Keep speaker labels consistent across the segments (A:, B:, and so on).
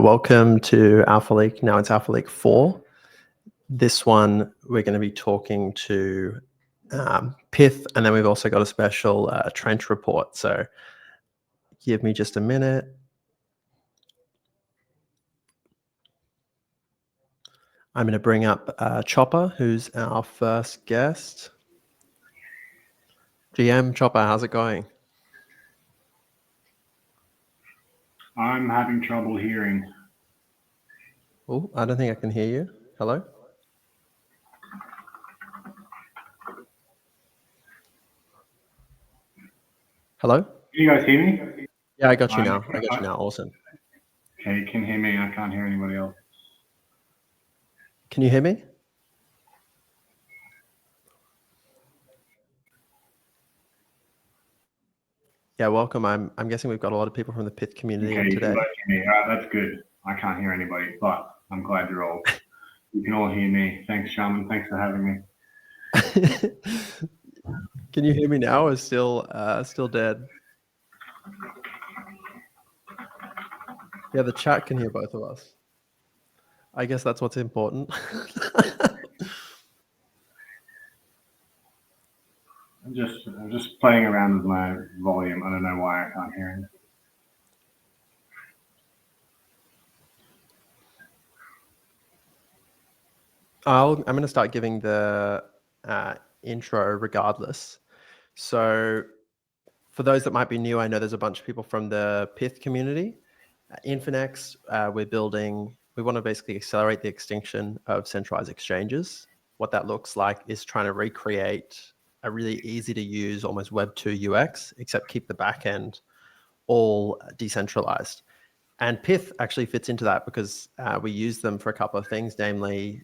A: Welcome to Alpha Leak. Now it's Alpha Leak 4. This one, we're going to be talking to Pyth, and then we've also got a special trench report. So give me just a minute. I'm going to bring up Choppa, who's our first guest. GM, Choppa, how's it going?
B: I'm having trouble hearing.
A: Oh, I don't think I can hear you. Hello? Hello?
B: Can you guys hear me?
A: Yeah, I got you now. I got you now. Awesome.
B: Okay, you can hear me. I can't hear anybody else.
A: Can you hear me? Yeah, welcome. I'm guessing we've got a lot of people from the Pyth community
B: Okay,
A: today.
B: you can both hear me. All right, that's good. I can't hear anybody, but I'm glad you can all hear me. Thanks, Shaman. Thanks for having me.
A: Can you hear me now, or still dead? Yeah, the chat can hear both of us. I guess that's what's important.
B: I'm just playing around with my volume. I don't know why I can't hear it.
A: I'm going to start giving the intro regardless. So for those that might be new, I know there's a bunch of people from the Pyth community. Infinex, we want to basically accelerate the extinction of centralized exchanges. What that looks like is trying to recreate a really easy to use, almost Web 2 UX, except keep the back end all decentralized. And Pyth actually fits into that because we use them for a couple of things, namely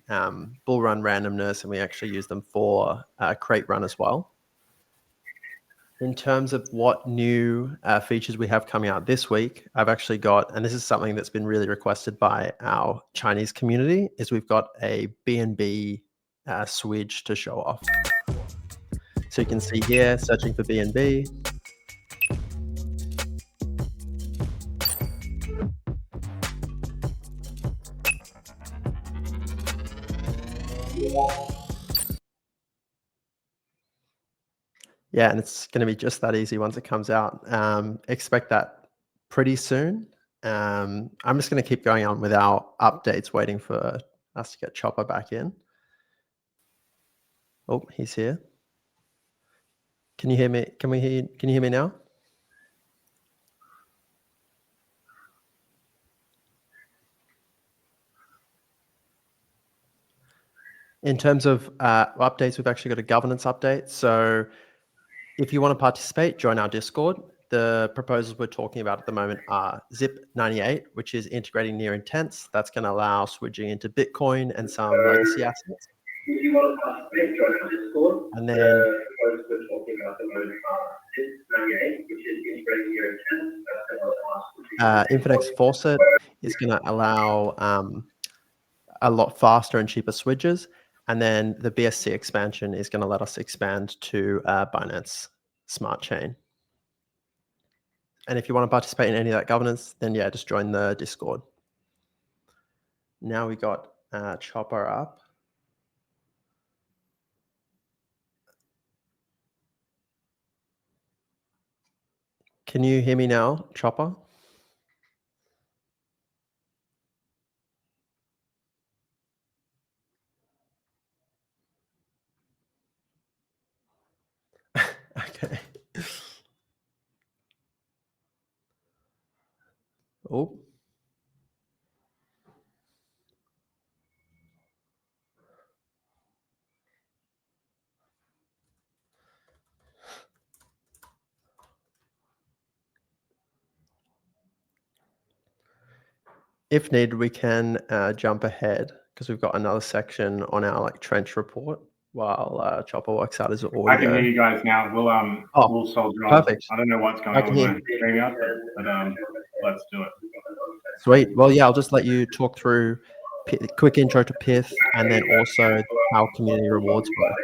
A: bull run randomness, and we actually use them for crate run as well. In terms of what new features we have coming out this week, I've actually got, and this is something that's been really requested by our Chinese community, is we've got a BNB switch to show off. So you can see here, searching for BNB. Yeah, and it's going to be just that easy once it comes out. Expect that pretty soon. I'm just going to keep going on with our updates, waiting for us to get Choppa back in. Oh, he's here. Can you hear me? Can you hear me now? In terms of updates, we've actually got a governance update. So if you want to participate, join our Discord. The proposals we're talking about at the moment are ZIP98, which is integrating near intents. That's going to allow switching into Bitcoin and some legacy assets.
B: If you want to participate, join our Discord.
A: And then
B: proposals we're talking about at the moment are ZIP98, which is integrating near intents. That's going to allow
A: Infinex Faucet is going to allow a lot faster and cheaper switches. And then the BSC expansion is going to let us expand to Binance Smart Chain. And if you want to participate in any of that governance, then yeah, just join the Discord. Now we got Choppa up. Can you hear me now, Choppa? Okay. Oh. If needed, we can jump ahead because we've got another section on our trench report while Choppa works out his audio.
B: I can hear you guys now. We'll soldier on.
A: Perfect.
B: I don't know what's going on with my stream up, but let's do it.
A: Sweet. Well, yeah, I'll just let you talk through quick intro to Pyth and then also how community rewards work.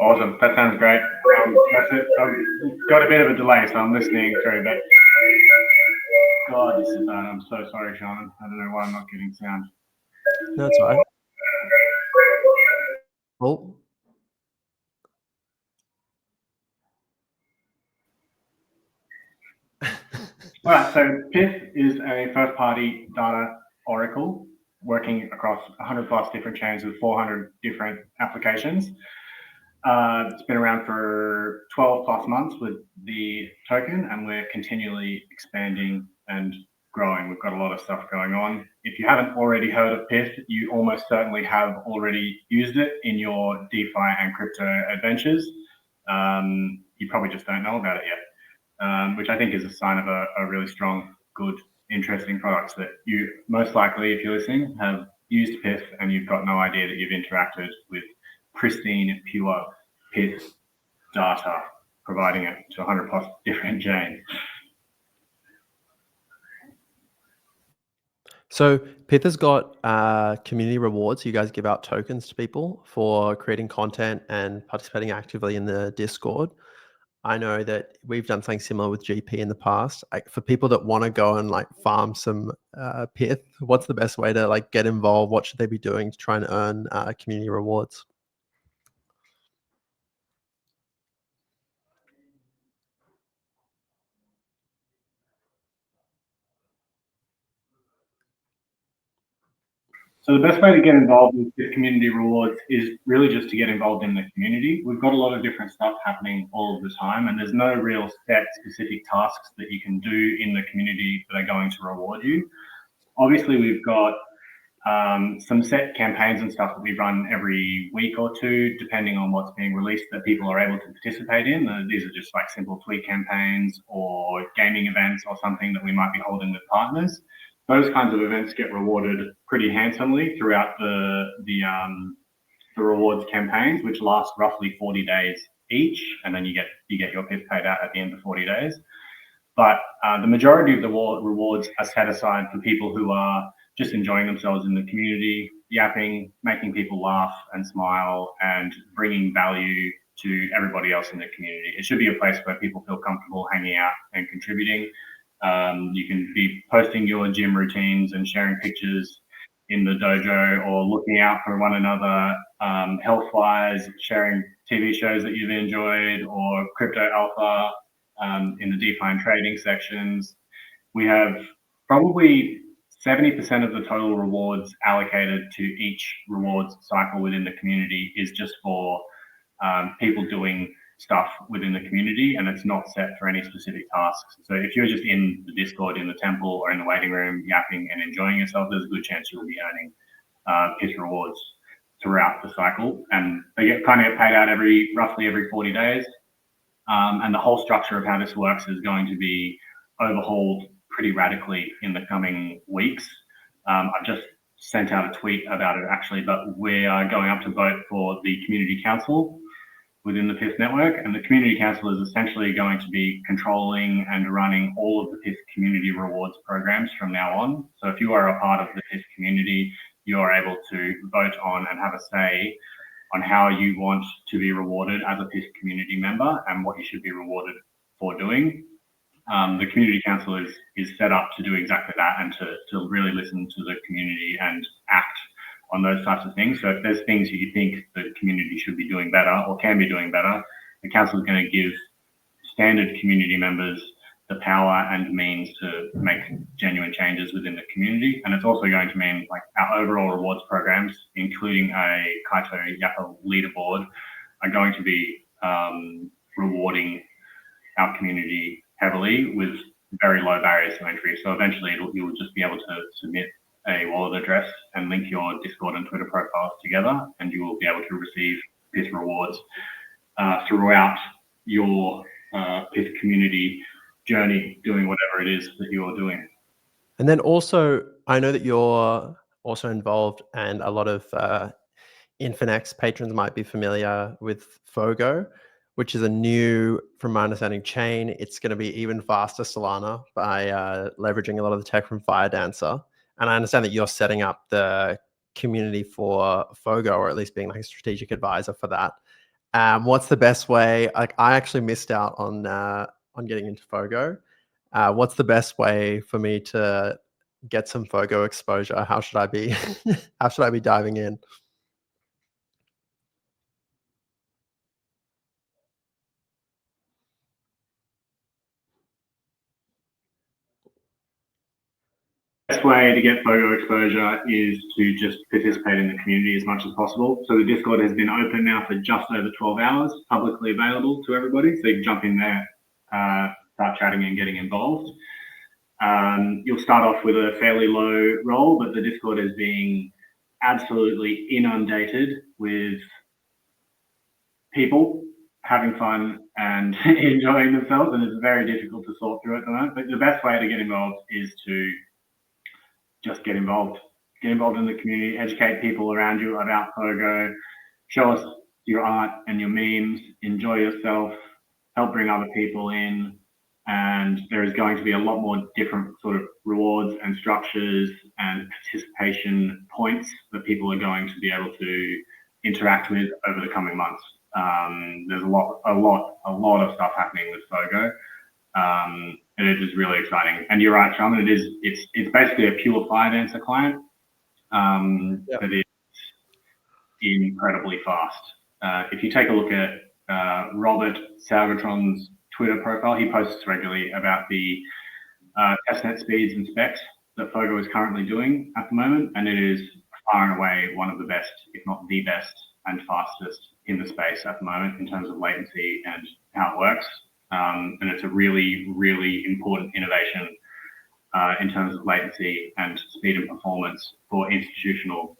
B: Awesome. That sounds great. That's it. I've got a bit of a delay, so I'm listening through, but God, this is bad. I'm so sorry, Shaman. I don't know why I'm not getting sound.
A: No, it's fine. Oh,
B: All right, so Pyth is a first-party data oracle working across 100 plus different chains with 400 different applications. It's been around for 12 plus months with the token, and we're continually expanding and growing. We've got a lot of stuff going on. If you haven't already heard of Pyth, you almost certainly have already used it in your DeFi and crypto adventures. You probably just don't know about it yet, which I think is a sign of a really strong, good, interesting product that you most likely, if you're listening, have used Pyth and you've got no idea that you've interacted with pristine, pure Pyth data, providing it to 100 plus different chains.
A: so Pyth has got community rewards. You guys give out tokens to people for creating content and participating actively in the Discord. I know that we've done something similar with GP in the past. For people that want to go and like farm some Pyth, what's the best way to like get involved? What should they be doing to try and earn community rewards?
B: So the best way to get involved with Pyth Community Rewards is really just to get involved in the community. We've got a lot of different stuff happening all of the time, and there's no real set specific tasks that you can do in the community that are going to reward you. Obviously, we've got some set campaigns and stuff that we run every week or two, depending on what's being released that people are able to participate in. These are just like simple tweet campaigns or gaming events or something that we might be holding with partners. Those kinds of events get rewarded pretty handsomely throughout the rewards campaigns, which last roughly 40 days each, and then you get your Pyth paid out at the end of 40 days. But the majority of the rewards are set aside for people who are just enjoying themselves in the community, yapping, making people laugh and smile, and bringing value to everybody else in the community. It should be a place where people feel comfortable hanging out and contributing. You can be posting your gym routines and sharing pictures in the dojo, or looking out for one another health-wise, sharing TV shows that you've enjoyed, or crypto alpha in the DeFi and trading sections. We have probably 70% of the total rewards allocated to each rewards cycle within the community is just for people doing stuff within the community, and it's not set for any specific tasks. So if you're just in the Discord, in the temple, or in the waiting room yapping and enjoying yourself, there's a good chance you'll be earning Pyth rewards throughout the cycle, and they get paid out roughly every 40 days. And the whole structure of how this works is going to be overhauled pretty radically in the coming weeks. I've just sent out a tweet about it actually, but we are going up to vote for the community council within the Pyth network, and the community council is essentially going to be controlling and running all of the Pyth community rewards programs from now on. So if you are a part of the Pyth community, you are able to vote on and have a say on how you want to be rewarded as a Pyth community member and what you should be rewarded for doing. The community council is set up to do exactly that, and to really listen to the community and act on those types of things. So if there's things that you think the community should be doing better or can be doing better, the council is going to give standard community members the power and means to make genuine changes within the community. And it's also going to mean like our overall rewards programs, including a Kaito Yapper leaderboard, are going to be rewarding our community heavily with very low barriers to entry. So eventually you'll just be able to submit a wallet address and link your Discord and Twitter profiles together, and you will be able to receive Pyth rewards throughout your Pyth community journey, doing whatever it is that you're doing.
A: And then also, I know that you're also involved, and a lot of Infinex patrons might be familiar with Fogo, which is a new, from my understanding, chain. It's going to be even faster Solana by leveraging a lot of the tech from Firedancer. And I understand that you're setting up the community for Fogo, or at least being like a strategic advisor for that. What's the best way? Like, I actually missed out on getting into Fogo. What's the best way for me to get some Fogo exposure? How should I be? How should I be diving in?
B: Best way to get Fogo exposure is to just participate in the community as much as possible. So the Discord has been open now for just over 12 hours, publicly available to everybody. So you can jump in there, start chatting and getting involved. You'll start off with a fairly low role, but the Discord is being absolutely inundated with people having fun and enjoying themselves, and it's very difficult to sort through at the moment. But the best way to get involved is to just get involved. Get involved in the community, educate people around you about Fogo, show us your art and your memes, enjoy yourself, help bring other people in, and there is going to be a lot more different sort of rewards and structures and participation points that people are going to be able to interact with over the coming months. There's a lot of stuff happening with Fogo. And it is really exciting. And you're right, Shaman, it's basically a pure fire dancer client that is incredibly fast. If you take a look at Robert Salvatron's Twitter profile, he posts regularly about the testnet speeds and specs that Fogo is currently doing at the moment, and it is far and away one of the best, if not the best and fastest in the space at the moment in terms of latency and how it works. And it's a really, really important innovation in terms of latency and speed and performance for institutional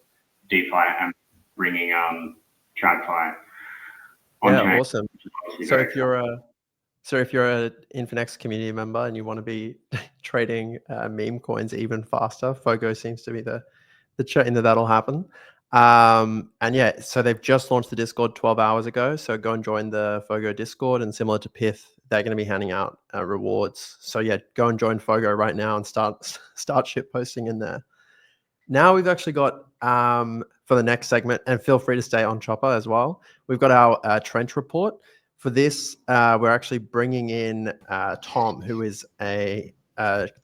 B: DeFi and bringing TradFi
A: Onchain. Yeah, awesome. So if you're a Infinex community member and you want to be trading meme coins even faster, Fogo seems to be the chain that'll happen. And yeah, so they've just launched the Discord 12 hours ago. So go and join the Fogo Discord, and similar to Pyth, they're going to be handing out rewards. So yeah, go and join Fogo right now and start shit posting in there. Now we've actually got for the next segment, and feel free to stay on Choppa as well. We've got our trench report. For this, we're actually bringing in Tom, who is the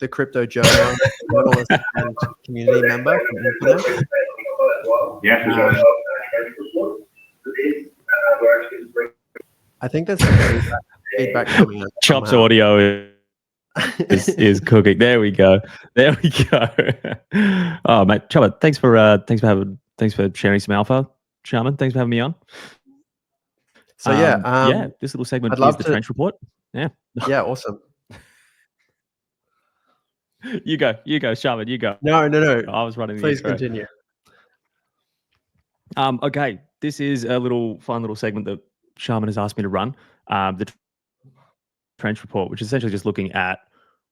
A: crypto journalist and community member from Infinex.
B: Yeah.
A: I think there's some feedback coming up.
C: Chop's audio is cooking. There we go. There we go. Oh, mate, Choppa, thanks for sharing some alpha. Shaman, thanks for having me on.
A: So yeah,
C: this little segment is the trench report. Yeah.
A: Yeah, awesome.
C: You go, Shaman. You go.
A: No.
C: I was running.
A: Please continue.
C: Okay, this is a fun little segment that Shaman has asked me to run. The trench report, which is essentially just looking at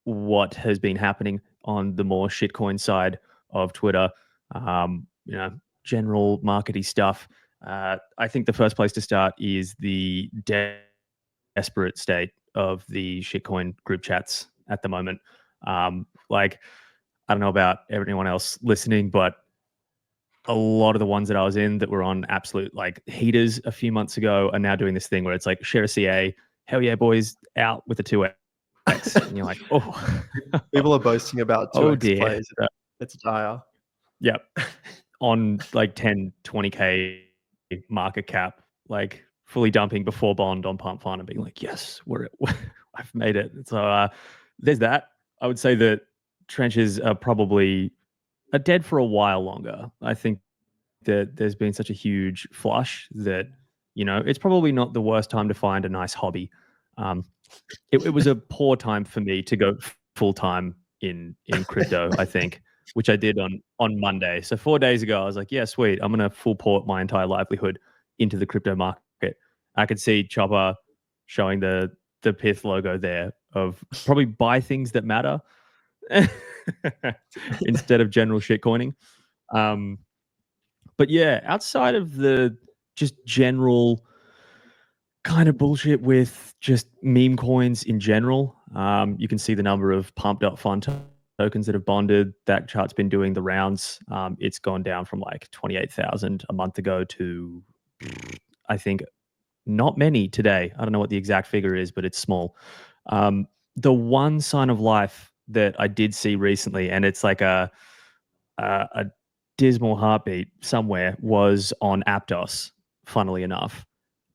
C: what has been happening on the more shitcoin side of Twitter. General markety stuff. I think the first place to start is the desperate state of the shitcoin group chats at the moment. Like, I don't know about everyone else listening, but a lot of the ones that I was in that were on absolute like heaters a few months ago are now doing this thing where it's like, share a CA, hell yeah, boys, out with the 2x. And you're like, oh.
A: People are boasting about 2x plays. It's dire.
C: Yep. On like 10, 20K market cap, like fully dumping before bond on Pump Fund and being like, yes, I've made it. So there's that. I would say that trenches are probably dead for a while longer. I think that there's been such a huge flush that, it's probably not the worst time to find a nice hobby. It was a poor time for me to go full time in crypto, I think, which I did on Monday. So 4 days ago, I was like, yeah, sweet. I'm going to full port my entire livelihood into the crypto market. I could see Choppa showing the Pyth logo there of probably buy things that matter instead of general shitcoining. But yeah, outside of the just general kind of bullshit with just meme coins in general, you can see the number of pumped.fun tokens that have bonded. That chart's been doing the rounds. It's gone down from like 28,000 a month ago to, I think, not many today. I don't know what the exact figure is, but it's small. The one sign of life that I did see recently, and it's like a dismal heartbeat somewhere, was on Aptos, funnily enough.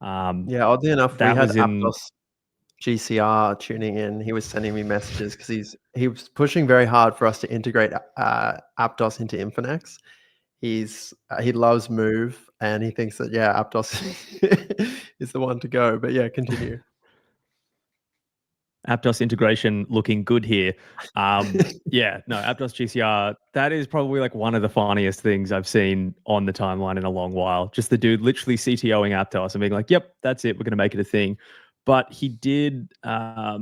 A: Yeah, oddly enough, we
C: that
A: had
C: was in
A: Aptos GCR tuning in. He was sending me messages because he was pushing very hard for us to integrate Aptos into Infinex. He loves Move, and he thinks that Aptos is the one to go. But yeah, continue.
C: Aptos integration looking good here. Aptos GCR, that is probably like one of the funniest things I've seen on the timeline in a long while. Just the dude literally CTOing Aptos and being like, yep, that's it, we're going to make it a thing. But he did, I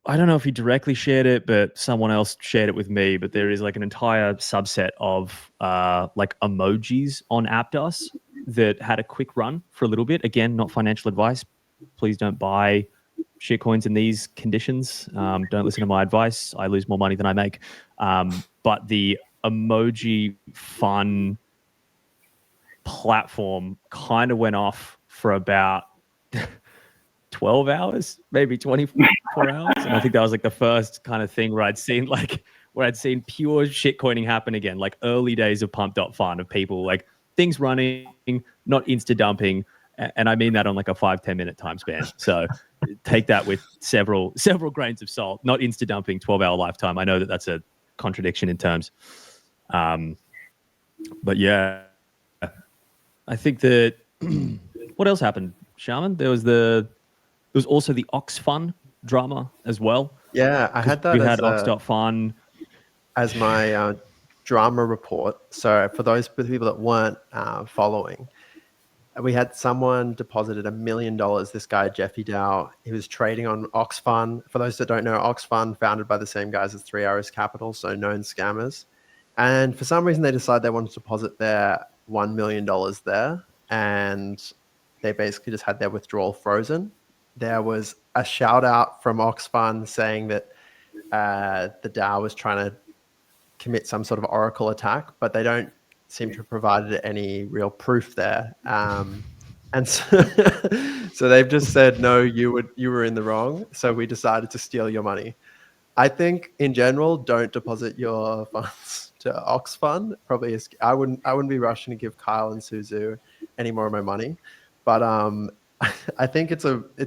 C: don't know if he directly shared it, but someone else shared it with me. But there is like an entire subset of like emojis on Aptos that had a quick run for a little bit. Again, not financial advice. Please don't buy shitcoins in these conditions. Don't listen to my advice. I lose more money than I make. But the emoji fun platform kind of went off for about 12 hours, maybe 24 hours. And I think that was like the first kind of thing where I'd seen pure shitcoining happen again, like early days of pump.fun, of people like things running, not insta dumping. And I mean that on like a 5-10 minute time span. So take that with several grains of salt. Not insta dumping 12-hour lifetime. I know that that's a contradiction in terms. But yeah, I think that what else happened, Shaman? There was also the Oxfun drama as well.
A: Yeah, I had that.
C: We had Ox.fun
A: as my drama report. So for those people that weren't following, we had someone deposited $1 million. This guy, Jeffy Dow, he was trading on Oxfun. For those that don't know, Oxfun, founded by the same guys as 3 Arrows Capital, so known scammers. And for some reason, they decided they wanted to deposit their $1 million there. And they basically just had their withdrawal frozen. There was a shout out from Oxfun saying that the DAO was trying to commit some sort of Oracle attack, but they don't seem to have provided any real proof there. And so they've just said, no, you were in the wrong. So we decided to steal your money. I think in general, don't deposit your funds to Oxfun. Probably I wouldn't be rushing to give Kyle and Suzu any more of my money. But I think it's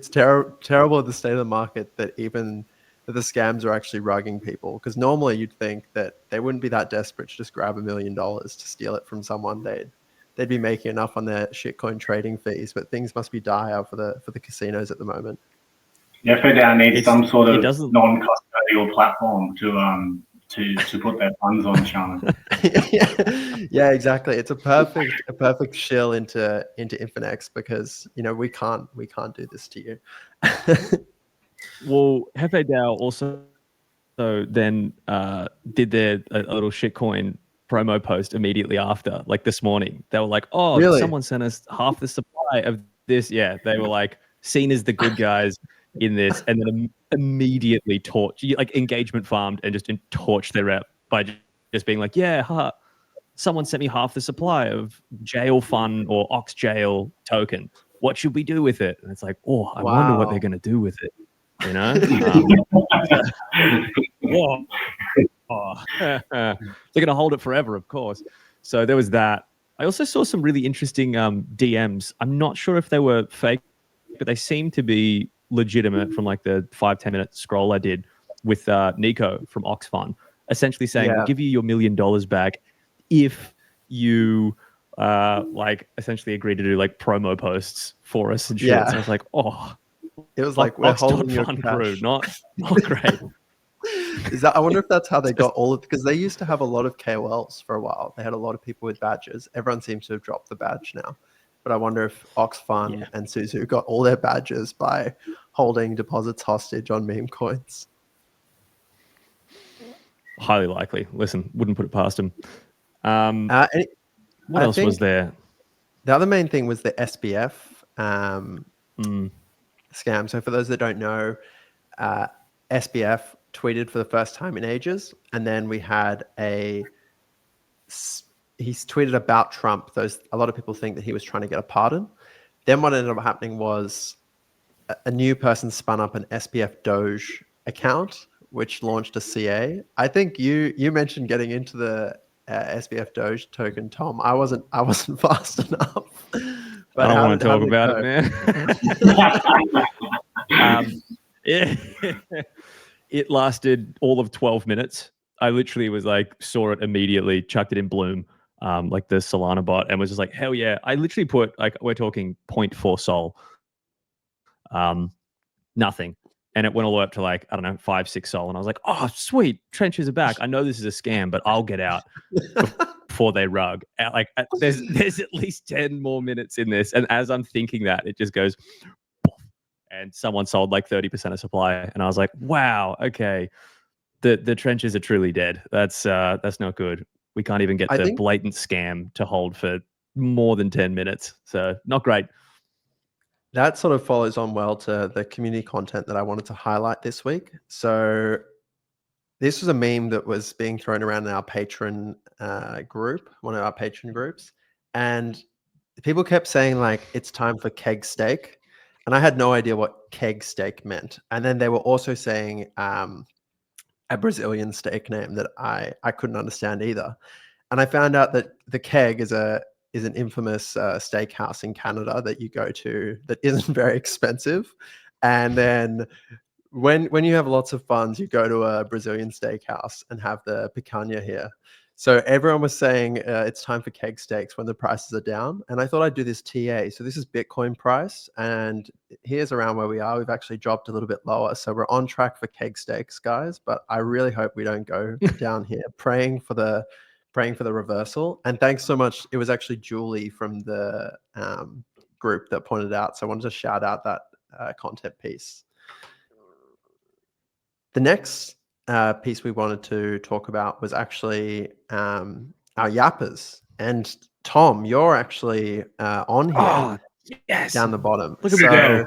A: terrible at the state of the market that even that the scams are actually rugging people, because normally you'd think that they wouldn't be that desperate to just grab $1 million to steal it from someone. They'd be making enough on their shitcoin trading fees, but things must be dire for the casinos at the moment.
B: Yeah, FedDAO needs some sort of non-custodial platform to put their funds on, Shaman.
A: Yeah, exactly. It's a perfect shill into Infinex, because we can't do this to you.
C: Well, FedDAO also then did their a little shitcoin promo post immediately after, like this morning. They were like, oh,
A: really?
C: Someone sent us half the supply of this. Yeah, they were like seen as the good guys in this, and then immediately like engagement farmed and just torched their rep by just being like, someone sent me half the supply of jail fun or Ox jail token. What should we do with it? And it's like, I wonder what they're going to do with it. They're going to hold it forever, of course. So there was that. I also saw some really interesting DMs. I'm not sure if they were fake, but they seem to be legitimate from like the 5-10 minute scroll I did with Nico from Oxfun, essentially saying, we'll give you your $1 million back if you like essentially agree to do like promo posts for us and shit. So I was like,
A: it was like, we're holding your
C: fun
A: cash.
C: Crew, not great.
A: I wonder if that's how they got all of, because they used to have a lot of KOLs for a while. They had a lot of people with badges. Everyone seems to have dropped the badge now. But I wonder if Oxfun and Suzu got all their badges by holding deposits hostage on meme coins.
C: Highly likely. Listen, wouldn't put it past them. What else was there?
A: The other main thing was the SBF scam. So for those that don't know, SBF tweeted for the first time in ages, and then we had he's tweeted about Trump. A lot of people think that he was trying to get a pardon, then what ended up happening was a new person spun up an SPF Doge account, which launched a CA. I think you mentioned getting into the SPF Doge token, Tom. I wasn't fast enough. But
C: I don't want to
A: how
C: talk
A: did
C: about it, man. It lasted all of 12 minutes. I literally was like, saw it immediately, chucked it in Bloom, like the Solana bot, and was just like, hell yeah. I literally put, like, we're talking 0.4 Sol, nothing. And it went all the way up to like, I don't know, 5-6 Sol. And I was like, oh, sweet, trenches are back. I know this is a scam, but I'll get out before they rug. Like, there's at least 10 more minutes in this. And as I'm thinking that, it just goes, and someone sold like 30% of supply. And I was like, wow, okay. The trenches are truly dead. That's not good. We can't even get the blatant scam to hold for more than 10 minutes. So not great.
A: That sort of follows on well to the community content that I wanted to highlight this week. So this was a meme that was being thrown around in our patron group, one of our patron groups. And people kept saying like, it's time for keg steak. And I had no idea what keg steak meant. And then they were also saying a Brazilian steak name that I couldn't understand either. And I found out that the Keg is an infamous steakhouse in Canada that you go to that isn't very expensive. And then when you have lots of funds, you go to a Brazilian steakhouse and have the picanha here. So everyone was saying it's time for keg steaks when the prices are down. And I thought I'd do this TA. So this is Bitcoin price. And here's around where we are. We've actually dropped a little bit lower. So we're on track for keg steaks, guys. But I really hope we don't go down here. Praying for the reversal. And thanks so much. It was actually Julie from the group that pointed out. So I wanted to shout out that content piece. The next piece we wanted to talk about was actually our Yappers. And Tom, you're actually on here.
C: Oh, yes.
A: Down the bottom.
C: Look at me go.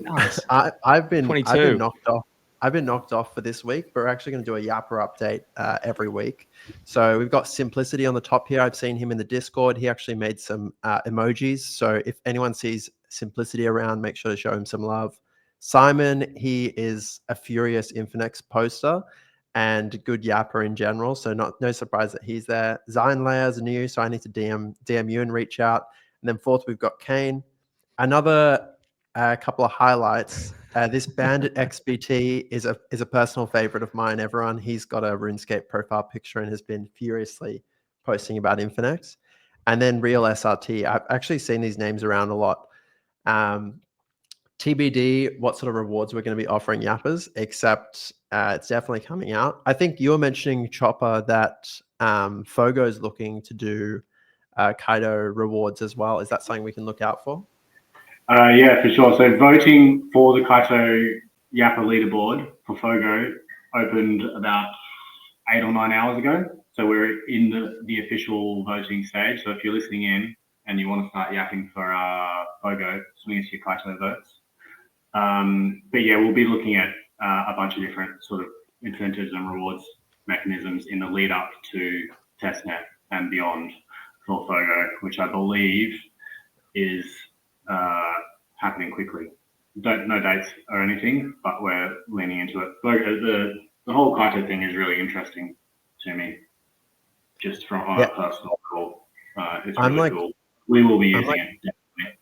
A: Nice. I've been
C: 22.
A: knocked off. I've been knocked off for this week, but we're actually going to do a Yapper update every week. So we've got Simplicity on the top here. I've seen him in the Discord. He actually made some emojis. So if anyone sees Simplicity around, make sure to show him some love. Simon, he is a furious Infinex poster and good Yapper in general. So no surprise that he's there. Zion Layers are new, so I need to DM you and reach out. And then fourth, we've got Kane. Another couple of highlights. This Bandit XBT is a personal favorite of mine, everyone. He's got a RuneScape profile picture and has been furiously posting about Infinex. And then Real SRT. I've actually seen these names around a lot. TBD, what sort of rewards we're going to be offering Yappers, except it's definitely coming out. I think you were mentioning, Choppa, that Fogo is looking to do Kaido rewards as well. Is that something we can look out for?
B: Yeah, for sure. So voting for the Kaito Yapper leaderboard for Fogo opened about 8 or 9 hours ago. So we're in the official voting stage. So if you're listening in and you want to start yapping for Fogo, swing us your Kaito votes. But yeah, we'll be looking at a bunch of different sort of incentives and rewards mechanisms in the lead up to testnet and beyond for Fogo, which I believe is happening quickly. No dates or anything, but we're leaning into it. The whole Kaito thing is really interesting to me, just from on a personal level. It's really cool. We will be using it, definitely.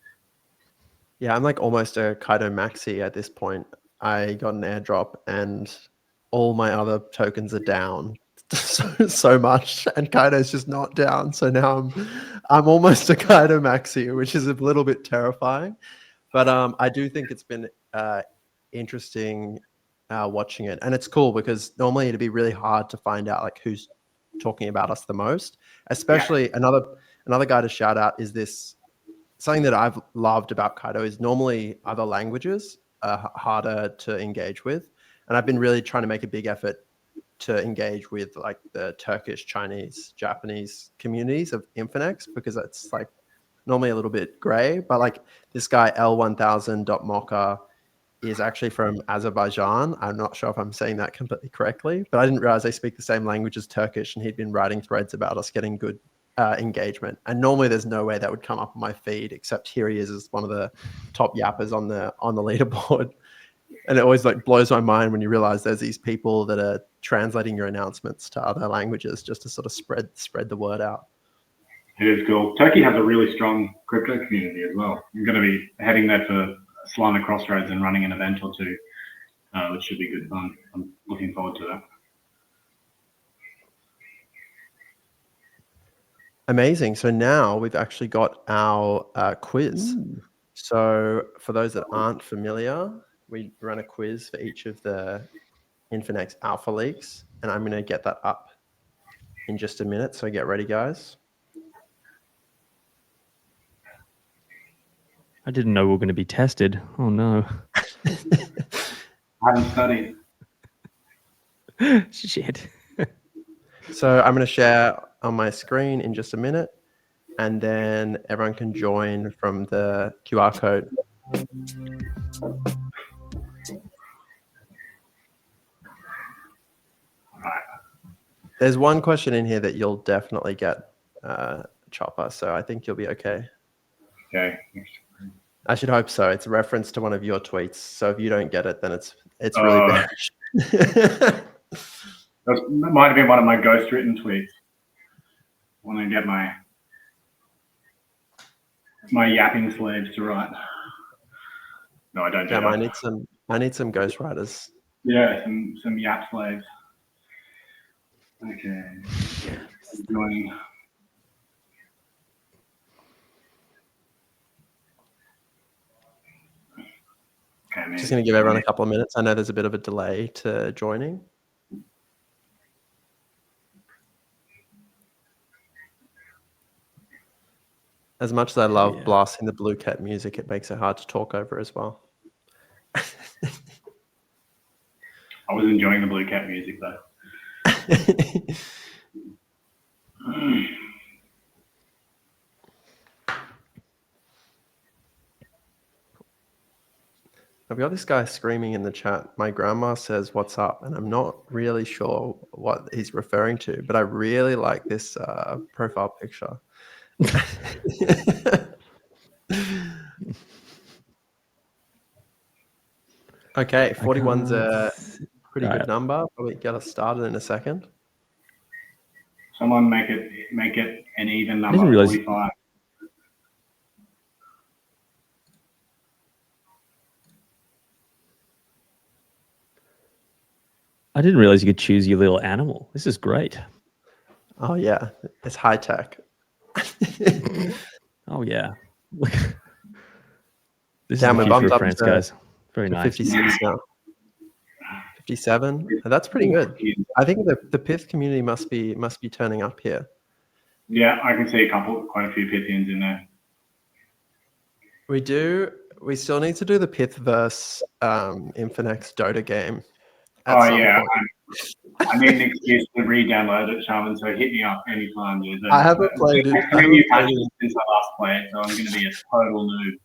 A: Yeah, I'm like almost a Kaido maxi at this point. I got an airdrop and all my other tokens are down so much, and Kaido's just not down. So now I'm almost a Kaido maxi, which is a little bit terrifying. But I do think it's been interesting watching it, and it's cool because normally it'd be really hard to find out like who's talking about us the most. Especially another guy to shout out is this. Something that I've loved about Kaido is normally other languages are harder to engage with. And I've been really trying to make a big effort to engage with like the Turkish, Chinese, Japanese communities of Infinex, because it's like normally a little bit gray. But like this guy L1000.mocha is actually from Azerbaijan. I'm not sure if I'm saying that completely correctly, but I didn't realize they speak the same language as Turkish, and he'd been writing threads about us getting good engagement. And normally there's no way that would come up on my feed, except here he is as one of the top yappers on the leaderboard. And it always like blows my mind when you realize there's these people that are translating your announcements to other languages just to sort of spread the word out.
B: It is cool. Turkey has a really strong crypto community as well. I'm going to be heading there for Solana Crossroads and running an event or two, which should be good fun. I'm looking forward to that.
A: Amazing. So now we've actually got our quiz.
C: Ooh.
A: So for those that aren't familiar, we run a quiz for each of the Infinex Alpha Leagues, and I'm going to get that up in just a minute. So get ready, guys.
C: I didn't know we were going to be tested. Oh no.
B: I haven't studied.
C: Shit.
A: So I'm going to share on my screen in just a minute, and then everyone can join from the QR code. There's one question in here that you'll definitely get, Choppa, so I think you'll be okay.
B: Okay.
A: I should hope so. It's a reference to one of your tweets, so if you don't get it, then it's really bearish.
B: That might have been one of my ghost-written tweets. I want to get my yapping slaves to write. No, I don't do
A: Damn,
B: that.
A: I need some ghostwriters.
B: Yeah, some yap slaves. Okay. Joining. Okay, man.
A: Just going to give everyone a couple of minutes. I know there's a bit of a delay to joining. As much as I love blasting the Blue Cat music, it makes it hard to talk over as well.
B: I was enjoying the Blue Cat music though.
A: I've got this guy screaming in the chat. My grandma says, "What's up?" And I'm not really sure what he's referring to, but I really like this profile picture. Okay, 41's a pretty good number. Probably get us started in a second.
B: Someone make it an even number. 45.
C: I didn't realize you could choose your little animal. This is great.
A: Oh yeah, it's high tech.
C: Oh yeah. This
A: Damn,
C: is the future of France, guys. Very nice.
A: 56 now. 57. That's pretty good. I think the Pyth community must be turning up here.
B: Yeah, I can see quite a few Pythians in there.
A: We do. We still need to do the Pyth versus Infinex Dota game.
B: Oh yeah, I need an excuse to re-download it, Shaman. So hit me up anytime.
A: I haven't played it.
B: New patches since I last played, so I'm going to be a total noob.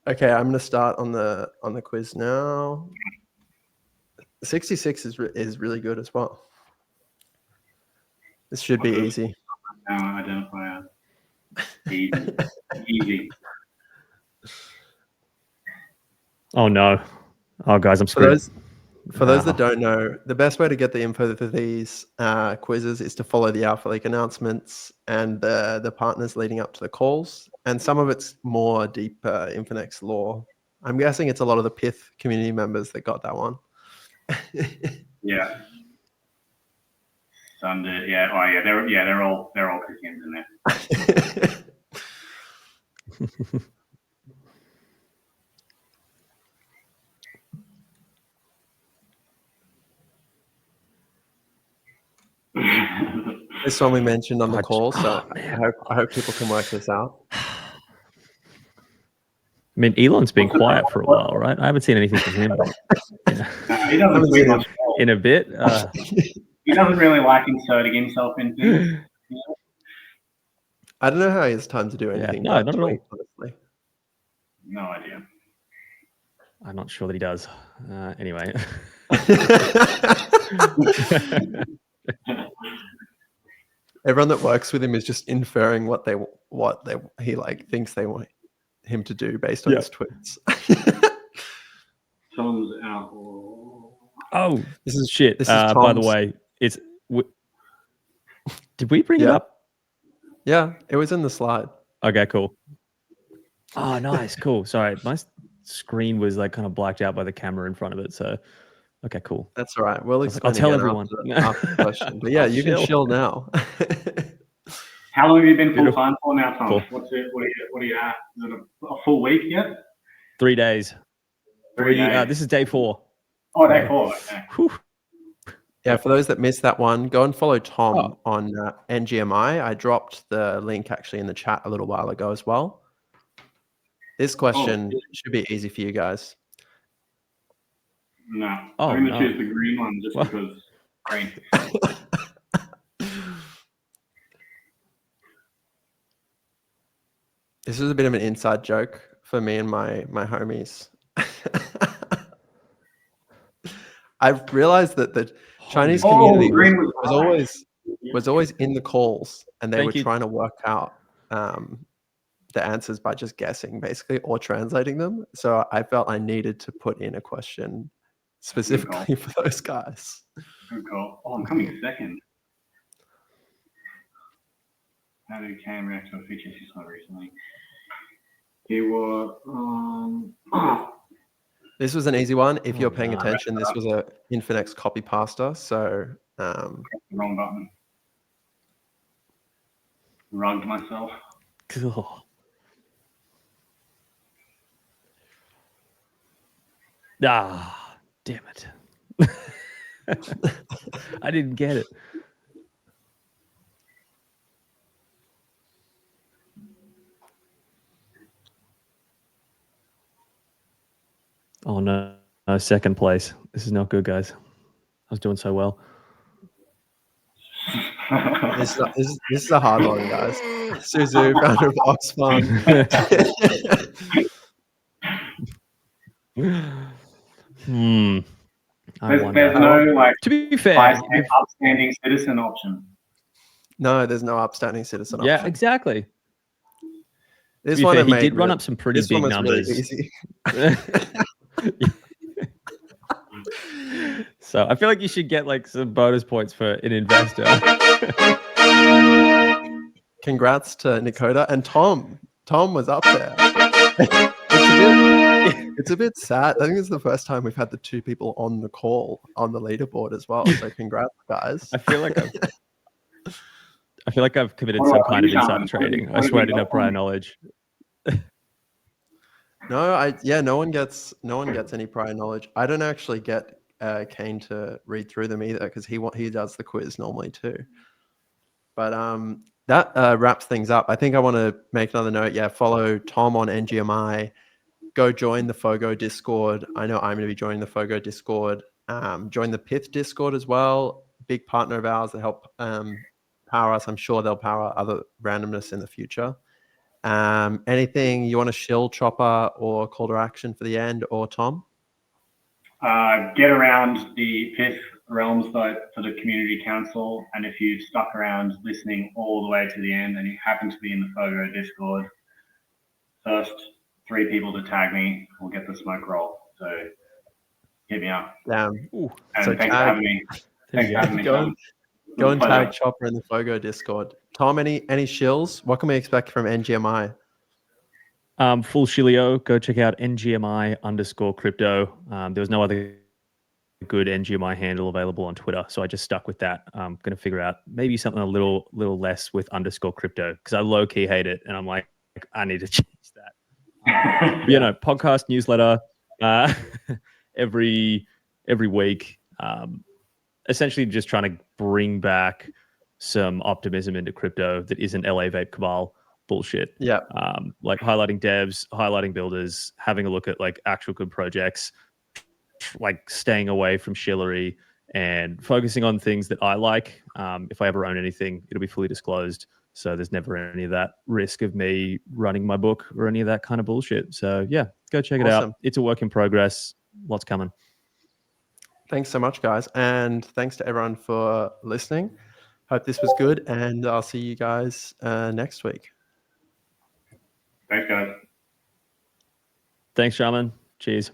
A: Okay, I'm going to start on the quiz now. 66 is really good as well. This should be easy.
B: Now identify easy. Easy.
C: Oh no. Oh guys, I'm screwed.
A: For those that don't know, the best way to get the info for these quizzes is to follow the Alpha League announcements and the partners leading up to the calls. And some of it's more deep Infinex lore. I'm guessing it's a lot of the Pyth community members that got that one.
B: Yeah. Sunday. Yeah. Oh yeah. They're all Pythians in there.
A: This one we mentioned on the call, so I hope people can work this out.
C: I mean, Elon's been quiet for a while, right? I haven't seen anything from him.
B: He doesn't tweet much
C: in a bit.
B: He doesn't really like inserting himself in things.
A: I don't know how he has time to do anything.
C: No, not at all.
A: Honestly.
B: No idea.
C: I'm not sure that he does. Anyway.
A: Everyone that works with him is just inferring what he like thinks they want him to do based on his tweets.
B: Tom's out.
C: Oh,
A: This is
C: shit.
A: This is
C: by the
A: Tom's-
C: way, did we bring it up?
A: Yeah, it was in the slide.
C: Okay, cool. Oh, nice, cool. Sorry, my screen was like kind of blacked out by the camera in front of it. So, okay, cool.
A: That's all right. We'll
C: I'll
A: explain
C: tell
A: again
C: everyone.
A: after the question. But yeah, you can chill now.
B: How long have you been full
C: Beautiful.
B: time for now, Tom?
C: Cool.
B: What are you at? Is it a full week yet?
C: 3 days.
B: 3 days.
C: This is day 4.
B: Oh, day 4. Okay.
C: Whew.
A: Yeah, for those that missed that one, go and follow Tom on NGMI. I dropped the link actually in the chat a little while ago as well. This question should be easy for you guys.
B: No. I'm going to choose the green one just because green.
A: This is a bit of an inside joke for me and my homies. I've realized that the Chinese community was always in the calls, and they were trying to work out the answers by just guessing, basically, or translating them. So I felt I needed to put in a question specifically for those guys.
B: Good call. Oh, I'm coming second. How did Cam react to a feature she saw recently? He was.
A: This was an easy one. If you're paying attention, this was a Infinex copy pasta. So
B: wrong button. Rugged myself.
C: Cool. Ah, damn it. I didn't get it. Oh no, second place. This is not good, guys. I was doing so well.
A: This is a hard one, guys. Suzu, founder of Oxfam.
B: There's no
C: to be fair,
B: upstanding citizen option.
A: No, there's no upstanding citizen option.
C: Yeah, exactly.
A: This one
C: he did run up some pretty big numbers.
A: Really easy.
C: So I feel like you should get like some bonus points for an investor.
A: Congrats to Nikota and Tom. Tom was up there. It's a bit sad. I think it's the first time we've had the 2 people on the call on the leaderboard as well. So congrats, guys.
C: I feel like I've committed some kind of insider trading. I swear I didn't have prior knowledge.
A: No, no one gets any prior knowledge. I don't actually get Kane to read through them either because he does the quiz normally too. But that wraps things up. I think I want to make another note. Yeah, follow Tom on NGMI. Go join the Fogo Discord. I know I'm going to be joining the Fogo Discord. Join the Pyth Discord as well. Big partner of ours that help power us. I'm sure they'll power other randomness in the future. Anything you want to shill, Chopper, or call to action for the end, or Tom?
B: Get around the Pyth Realms vote for the Community Council, and if you've stuck around listening all the way to the end and you happen to be in the Fogo Discord, first 3 people to tag me will get the smoke roll. So hit me up.
A: Damn.
B: And so thanks for having me. Thanks for having me.
A: Go and tag Chopper in the Fogo Discord. Tom, any shills? What can we expect from NGMI?
C: Full shillio. Go check out NGMI_crypto. There was no other good NGMI handle available on Twitter, so I just stuck with that. I'm going to figure out maybe something a little less with _crypto because I low key hate it, and I'm like, I need to change that. You know, podcast, newsletter, every week. Essentially, just trying to bring back some optimism into crypto that isn't LA Vape Cabal bullshit.
A: Yeah.
C: Like highlighting devs, highlighting builders, having a look at like actual good projects, like staying away from shillery and focusing on things that I like. If I ever own anything, it'll be fully disclosed. So there's never any of that risk of me running my book or any of that kind of bullshit. So yeah, go check it out. It's a work in progress. Lots coming.
A: Thanks so much, guys. And thanks to everyone for listening. Hope this was good, and I'll see you guys next week.
B: Thanks, guys.
C: Thanks, Shaman. Cheers.